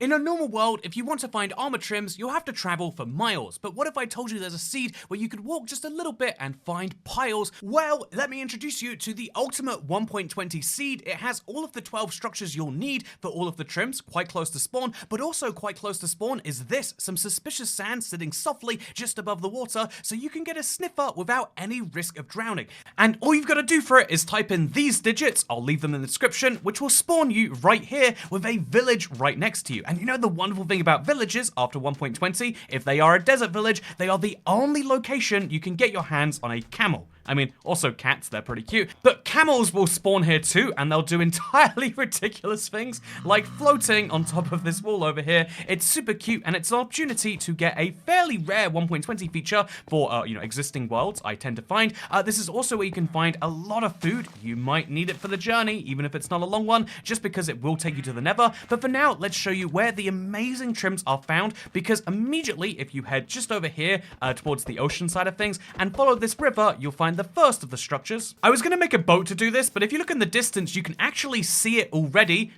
In a normal world, if you want to find armor trims, you'll have to travel for miles. But what if I told you there's a seed where you could walk just a little bit and find piles? Well, let me introduce you to the ultimate 1.20 seed. It has all of the 12 structures you'll need for all of the trims, quite close to spawn, but also quite close to spawn is this, some suspicious sand sitting softly just above the water, so you can get a sniffer without any risk of drowning. And all you've got to do for it is type in these digits, I'll leave them in the description, which will spawn you right here with a village right next to you. And you know the wonderful thing about villages after 1.20, if they are a desert village, they are the only location you can get your hands on a camel. I mean, also cats, they're pretty cute. But camels will spawn here too, and they'll do entirely ridiculous things, like floating on top of this wall over here. It's super cute, and it's an opportunity to get a fairly rare 1.20 feature for, existing worlds, I tend to find. This is also where you can find a lot of food. You might need it for the journey, even if it's not a long one, just because it will take you to the nether. But for now, let's show you where the amazing trims are found, because immediately, if you head just over here towards the ocean side of things, and follow this river, you'll find the first of the structures. I was going to make a boat to do this, but if you look in the distance, you can actually see it already.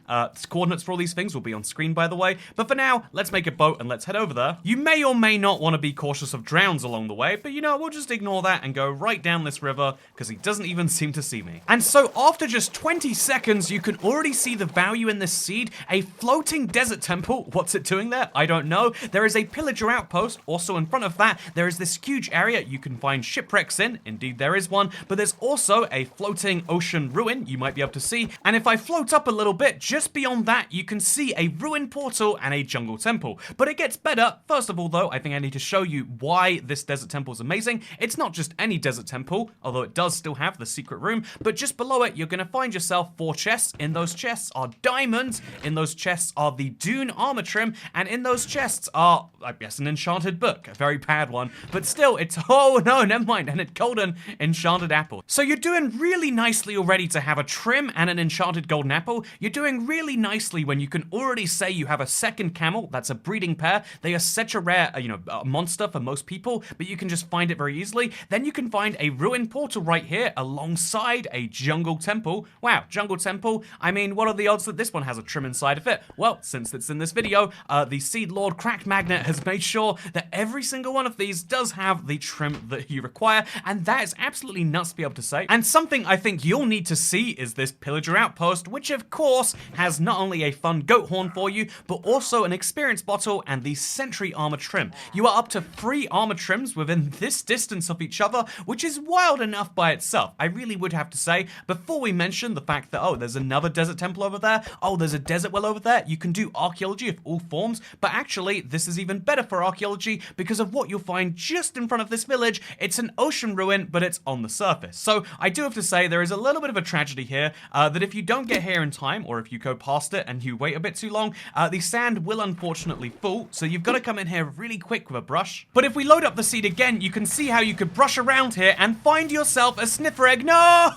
Coordinates for all these things will be on screen, by the way. But for now, let's make a boat and let's head over there. You may or may not want to be cautious of drowns along the way, but you know, we'll just ignore that and go right down this river, because he doesn't even seem to see me. And so after just 20 seconds, you can already see the value in this seed, a floating desert temple. What's it doing there? I don't know. There is a pillager outpost. Also in front of that, there is this huge area you can find shipwrecks in. Indeed, there is one, but there's also a floating ocean ruin you might be able to see. And if I float up a little bit, just beyond that, you can see a ruin portal and a jungle temple. But it gets better. First of all, though, I think I need to show you why this desert temple is amazing. It's not just any desert temple, although it does still have the secret room, but just below it, you're going to find yourself 4 chests. In those chests are diamonds. In those chests are the Dune armor trim, and in those chests are, I guess, an enchanted book. A very bad one, but still, it's, oh no, never mind, and a golden enchanted apple. So you're doing really nicely already to have a trim and an enchanted golden apple. You're doing really nicely when you can already say you have a second camel. That's a breeding pair. They are such a rare, monster for most people, but you can just find it very easily. Then you can find a ruin portal right here alongside a jungle temple. Wow, jungle temple. I mean, what are the odds that this one has a trim inside of it? Well, since it's in this video, the Seed Lord Cracked Magnet has made sure that every single one of these does have the trim that you require, and that is absolutely nuts to be able to say. And something I think you'll need to see is this pillager outpost, which of course has not only a fun goat horn for you, but also an experience bottle and the sentry armor trim. You are up to 3 armor trims within this distance of each other, which is wild enough by itself. I really would have to say, before we mention the fact that, oh, there's another desert temple over there, oh, there's a desert well over there, you can do archaeology of all forms, but actually, this is even better for archaeology because of what you'll find just in front of this village. It's an ocean ruin, but it's on the surface. So I do have to say there is a little bit of a tragedy here, that if you don't get here in time, or if you go past it and you wait a bit too long, the sand will unfortunately fall, so you've got to come in here really quick with a brush. But if we load up the seed again, you can see how you could brush around here and find yourself a sniffer egg. No!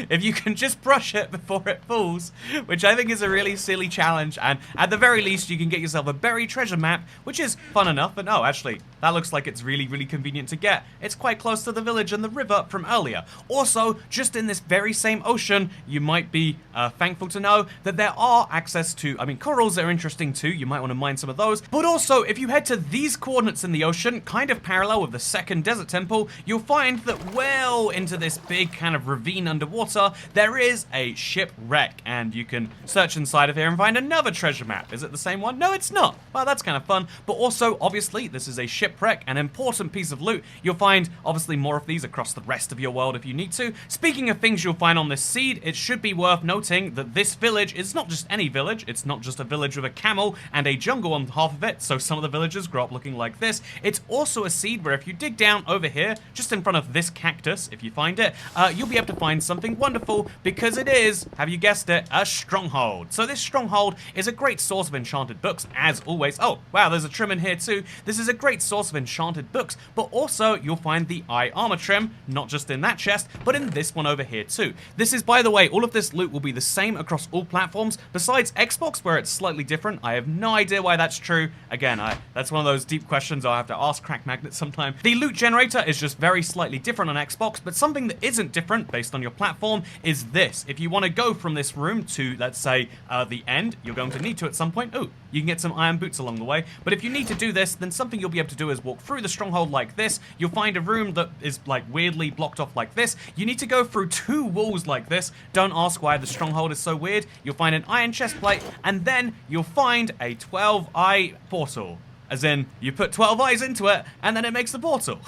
If you can just brush it before it falls, which I think is a really silly challenge, and at the very least, you can get yourself a buried treasure map, which is fun enough, and oh, actually, that looks like it's really, really convenient to get. It's quite close to the village and the river from earlier. Also, just in this very same ocean, you might be thankful to know that there are access to, corals that are interesting too. You might want to mine some of those. But also, if you head to these coordinates in the ocean, kind of parallel with the second desert temple, you'll find that well into this big kind of ravine underwater, there is a shipwreck. And you can search inside of here and find another treasure map. Is it the same one? No, it's not. Well, that's kind of fun. But also, obviously, this is a shipwreck, an important piece of loot. You'll find, obviously, more of these across the rest of your world if you need to. Speaking of things you'll find on this seed, it should be worth noting that this village is not just any village. It's not just a village with a camel and a jungle on half of it, so some of the villagers grow up looking like this. It's also a seed where if you dig down over here, just in front of this cactus, if you find it, you'll be able to find something wonderful, because it is, have you guessed it, a stronghold. So this stronghold is a great source of enchanted books, as always. Oh, wow, there's a trim in here too. This is a great source of enchanted books, but also you'll find the eye armor trim, not just in that chest, but in this one over here too. This is, by the way, all of this loot will be the same across all platforms, besides Xbox, where it's slightly different. I have no idea why that's true. Again, that's one of those deep questions I'll have to ask Crack Magnet sometime. The loot generator is just very slightly different on Xbox, but something that isn't different based on your platform is this. If you want to go from this room to, let's say, the end, you're going to need to at some point. Ooh, you can get some iron boots along the way. But if you need to do this, then something you'll be able to do is walk through the stronghold like this. You'll find a room that is like weirdly blocked off like this. You need to go through 2 walls like this. Don't ask why the stronghold is so weird. You'll find an iron chest plate, and then you'll find a 12-eye portal. As in, you put 12 eyes into it, and then it makes the portal.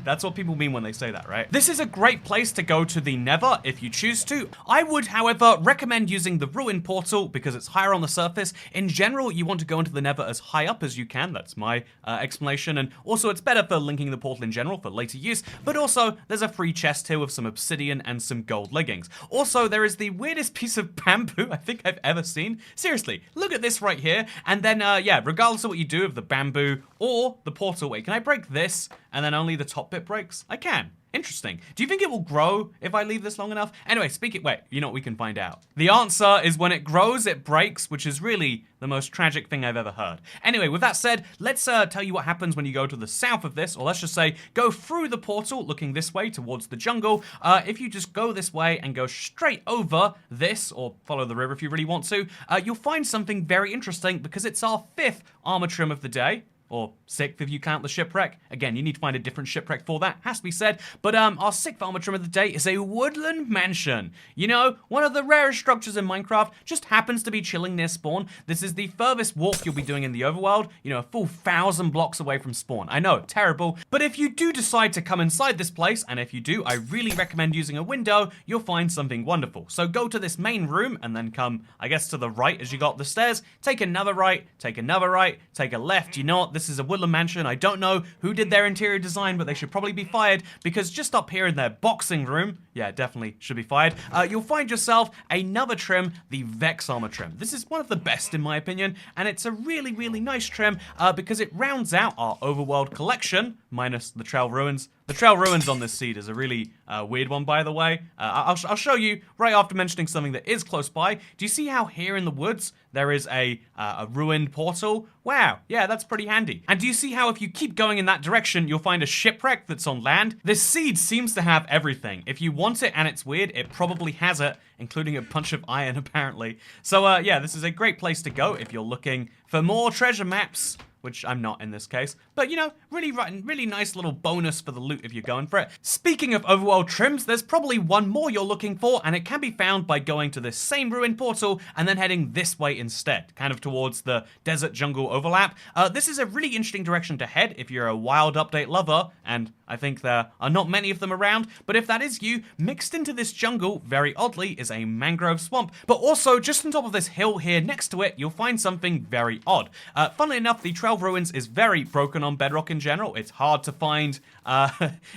That's what people mean when they say that, right? This is a great place to go to the Nether if you choose to. I would, however, recommend using the Ruin portal because it's higher on the surface. In general, you want to go into the Nether as high up as you can. That's my explanation. And also, it's better for linking the portal in general for later use. But also, there's a free chest here with some obsidian and some gold leggings. Also, there is the weirdest piece of bamboo I think I've ever seen. Seriously, look at this right here. And then, yeah, regardless of what you do of the bamboo or the portal, wait, can I break this and then only the top bit breaks? I can. Interesting. Do you think it will grow if I leave this long enough? Anyway, wait, you know what, we can find out. The answer is when it grows, it breaks, which is really the most tragic thing I've ever heard. Anyway, with that said, let's tell you what happens when you go to the south of this, or let's just say, go through the portal, looking this way towards the jungle. If you just go this way and go straight over this, or follow the river if you really want to, you'll find something very interesting because it's our 5th armor trim of the day. Or 6th if you count the shipwreck. Again, you need to find a different shipwreck for that, has to be said. But our 6th armor trim of the day is a woodland mansion. You know, one of the rarest structures in Minecraft, just happens to be chilling near spawn. This is the furthest walk you'll be doing in the overworld, you know, a full 1,000 blocks away from spawn. I know, terrible. But if you do decide to come inside this place, and if you do, I really recommend using a window, you'll find something wonderful. So go to this main room, and then come, I guess, to the right as you go up the stairs. Take another right, take another right, take a left. You know what? This is a woodland mansion. I don't know who did their interior design, but they should probably be fired because just up here in their boxing room, yeah, definitely should be fired, you'll find yourself another trim, the Vex armor trim. This is one of the best in my opinion, and it's a really, really nice trim because it rounds out our overworld collection, minus the Trail Ruins. The Trail Ruins on this seed is a really weird one, by the way. I'll show you right after mentioning something that is close by. Do you see how here in the woods there is a ruined portal? Wow, yeah, that's pretty handy. And do you see how if you keep going in that direction, you'll find a shipwreck that's on land? This seed seems to have everything. If you want it and it's weird, it probably has it, including a bunch of iron, apparently. So, yeah, this is a great place to go if you're looking for more treasure maps, which I'm not in this case. But, you know, really nice little bonus for the loot if you're going for it. Speaking of overworld trims, there's probably one more you're looking for, and it can be found by going to this same ruined portal and then heading this way instead, kind of towards the desert jungle overlap. This is a really interesting direction to head if you're a wild update lover, and I think there are not many of them around, but if that is you, mixed into this jungle, very oddly, is a mangrove swamp. But also, just on top of this hill here next to it, you'll find something very odd. Funnily enough, the Trail Ruins is very broken on Bedrock in general. It's hard to find.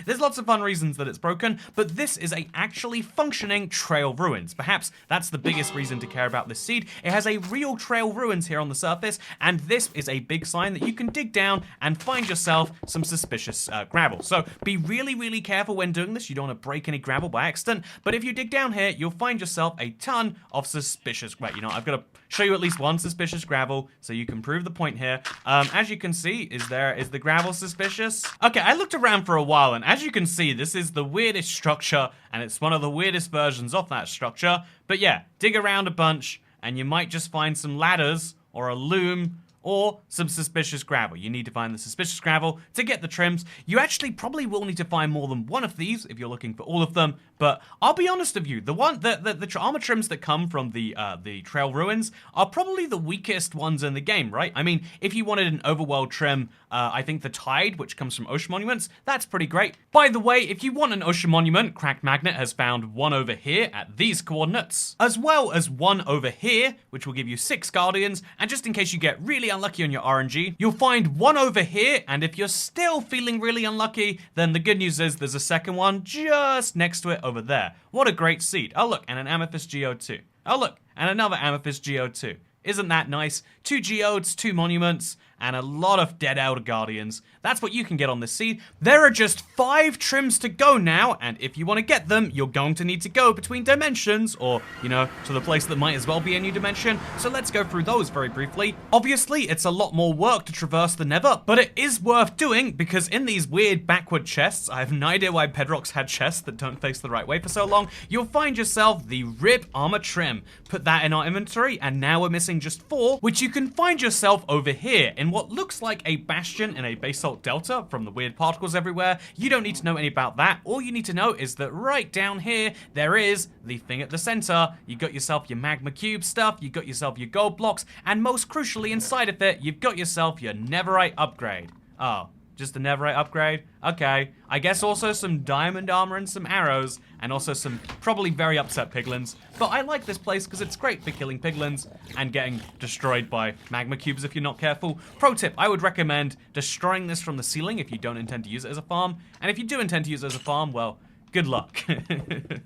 There's lots of fun reasons that it's broken, but this is a actually functioning Trail Ruins. Perhaps that's the biggest reason to care about this seed. It has a real Trail Ruins here on the surface, and this is a big sign that you can dig down and find yourself some suspicious gravel. So be really, really careful when doing this. You don't want to break any gravel by accident, but if you dig down here, you'll find yourself a ton of suspicious, wait, you know, I've got to show you at least one suspicious gravel so you can prove the point here. As you can see, is the gravel suspicious? Okay, I looked around for a while, and as you can see, this is the weirdest structure, and it's one of the weirdest versions of that structure. But yeah, dig around a bunch, and you might just find some ladders, or a loom, or some suspicious gravel. You need to find the suspicious gravel to get the trims. You actually probably will need to find more than one of these if you're looking for all of them, but I'll be honest with you, the armor trims that come from the Trail Ruins are probably the weakest ones in the game, right? I mean, if you wanted an overworld trim, I think the Tide, which comes from Ocean Monuments, that's pretty great. By the way, if you want an Ocean Monument, Cracked Magnet has found one over here at these coordinates, as well as one over here, which will give you 6 Guardians, and just in case you get really unlucky on your RNG, you'll find one over here, and if you're still feeling really unlucky, then the good news is there's a second one just next to it over there. What a great seed. Oh look, and an Amethyst Geode too. Oh look, and another Amethyst Geode too. Isn't that nice? 2 geodes, 2 monuments, and a lot of dead Elder Guardians. That's what you can get on this seed. There are just 5 trims to go now, and if you want to get them, you're going to need to go between dimensions, or, you know, to the place that might as well be a new dimension. So let's go through those very briefly. Obviously, it's a lot more work to traverse the Nether, but it is worth doing, because in these weird backward chests, I have no idea why Bedrock's had chests that don't face the right way for so long, you'll find yourself the Rib Armor Trim. Put that in our inventory, and now we're missing just 4, which you can find yourself over here in what looks like a bastion in a basalt delta from the weird particles everywhere. You don't need to know any about that. All you need to know is that right down here, there is the thing at the center. You got yourself your magma cube stuff, you got yourself your gold blocks, and most crucially inside of it, you've got yourself your netherite upgrade. Oh, just the netherite upgrade? Okay. I guess also some diamond armor and some arrows, and also some probably very upset piglins. But I like this place because it's great for killing piglins and getting destroyed by magma cubes if you're not careful. Pro tip, I would recommend destroying this from the ceiling if you don't intend to use it as a farm. And if you do intend to use it as a farm, well, good luck.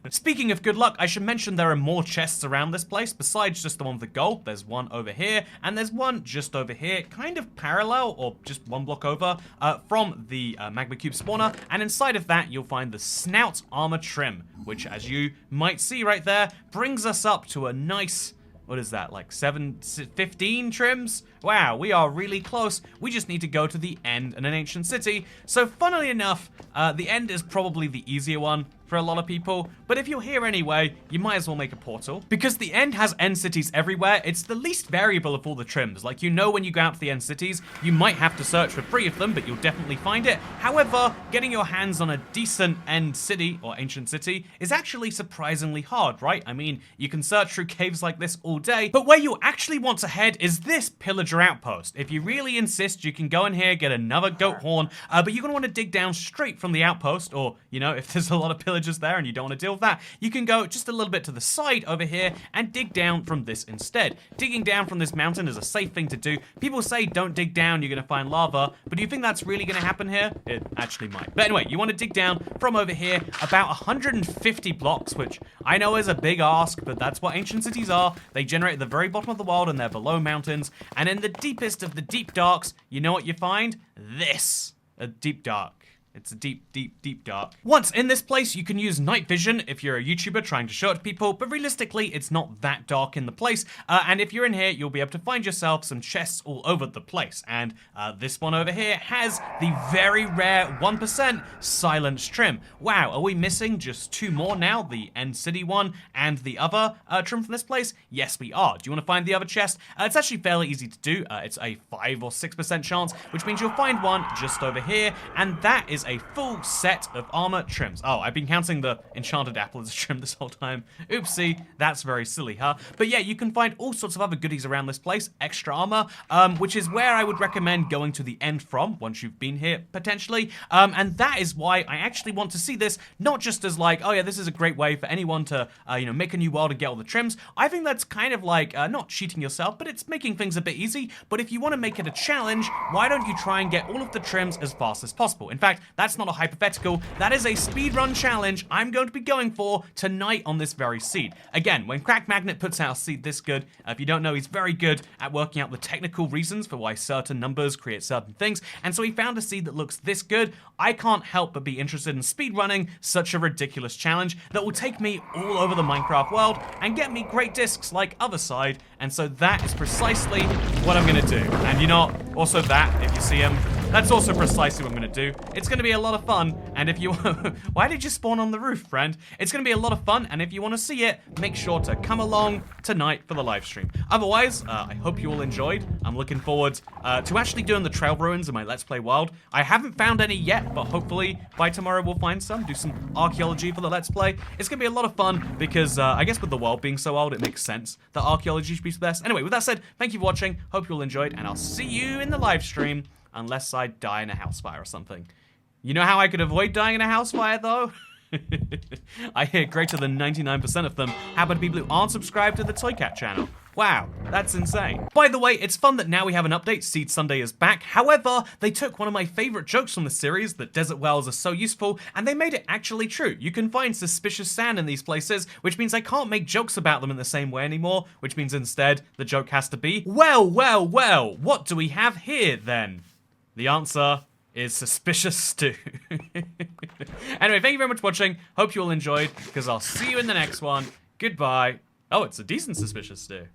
Speaking of good luck, I should mention there are more chests around this place besides just the one with the gold. There's one over here, and there's one just over here, kind of parallel, or just one block over, from the magma cube spawner. And inside of that, you'll find the Snout Armor Trim, which, as you might see right there, brings us up to a nice... What is that, like 15 trims? Wow, we are really close. We just need to go to the end in an ancient city. So funnily enough, the end is probably the easier one for a lot of people, but if you're here anyway, you might as well make a portal. Because the end has end cities everywhere, it's the least variable of all the trims. Like, you know, when you go out to the end cities, you might have to search for 3 of them, but you'll definitely find it. However, getting your hands on a decent end city, or ancient city, is actually surprisingly hard, right? I mean, you can search through caves like this all day, but where you actually want to head is this pillager outpost. If you really insist, you can go in here, get another goat horn, but you're gonna want to dig down straight from the outpost, or, you know, if there's a lot of pillagers there and you don't want to deal with that, you can go just a little bit to the side over here and dig down from this instead. Digging down from this mountain is a safe thing to do. People say don't dig down, you're going to find lava, but do you think that's really going to happen here? It actually might. But anyway, you want to dig down from over here about 150 blocks, which I know is a big ask, but that's what ancient cities are. They generate at the very bottom of the world and they're below mountains, and in the deepest of the deep darks, you know what you find? This. A deep dark. It's a deep, deep, deep dark. Once in this place, you can use night vision if you're a YouTuber trying to show it to people, but realistically, it's not that dark in the place. And if you're in here, you'll be able to find yourself some chests all over the place. And this one over here has the very rare 1% silence trim. Wow, are we missing just 2 more now? The end city one and the other trim from this place? Yes, we are. Do you want to find the other chest? It's actually fairly easy to do. It's a 5 or 6% chance, which means you'll find one just over here, and that is a full set of armor trims. Oh, I've been counting the enchanted apple as a trim this whole time. Oopsie, that's very silly, huh? But yeah, you can find all sorts of other goodies around this place, extra armor, which is where I would recommend going to the end from once you've been here, potentially. And that is why I actually want to see this, not just as like, oh yeah, this is a great way for anyone to, you know, make a new world and get all the trims. I think that's kind of like, not cheating yourself, but it's making things a bit easy. But if you want to make it a challenge, why don't you try and get all of the trims as fast as possible? In fact, that's not a hypothetical. That is a speedrun challenge I'm going to be going for tonight on this very seed. Again, when Crack Magnet puts out a seed this good, if you don't know, he's very good at working out the technical reasons for why certain numbers create certain things, and so he found a seed that looks this good. I can't help but be interested in speedrunning such a ridiculous challenge that will take me all over the Minecraft world and get me great discs like Otherside, and so that is precisely what I'm gonna do. And you know, also that, if you see him, that's also precisely what I'm going to do. It's going to be a lot of fun, and if you... Why did you spawn on the roof, friend? It's going to be a lot of fun, and if you want to see it, make sure to come along tonight for the live stream. Otherwise, I hope you all enjoyed. I'm looking forward to actually doing the trail ruins in my Let's Play Wild. I haven't found any yet, but hopefully by tomorrow we'll find some, do some archaeology for the Let's Play. It's going to be a lot of fun, because I guess with the world being so old, it makes sense that archaeology should be the best. Anyway, with that said, thank you for watching. Hope you all enjoyed, and I'll see you in the live stream. Unless I die in a house fire or something. You know how I could avoid dying in a house fire, though? I hear greater than 99% of them happen to people who aren't subscribed to the Toy Cat channel. Wow, that's insane. By the way, it's fun that now we have an update, Seed Sunday is back. However, they took one of my favorite jokes from the series, that desert wells are so useful, and they made it actually true. You can find suspicious sand in these places, which means I can't make jokes about them in the same way anymore, which means instead, the joke has to be, well, what do we have here then? The answer is suspicious stew. Anyway, thank you very much for watching. Hope you all enjoyed, because I'll see you in the next one. Goodbye. Oh, it's a decent suspicious stew.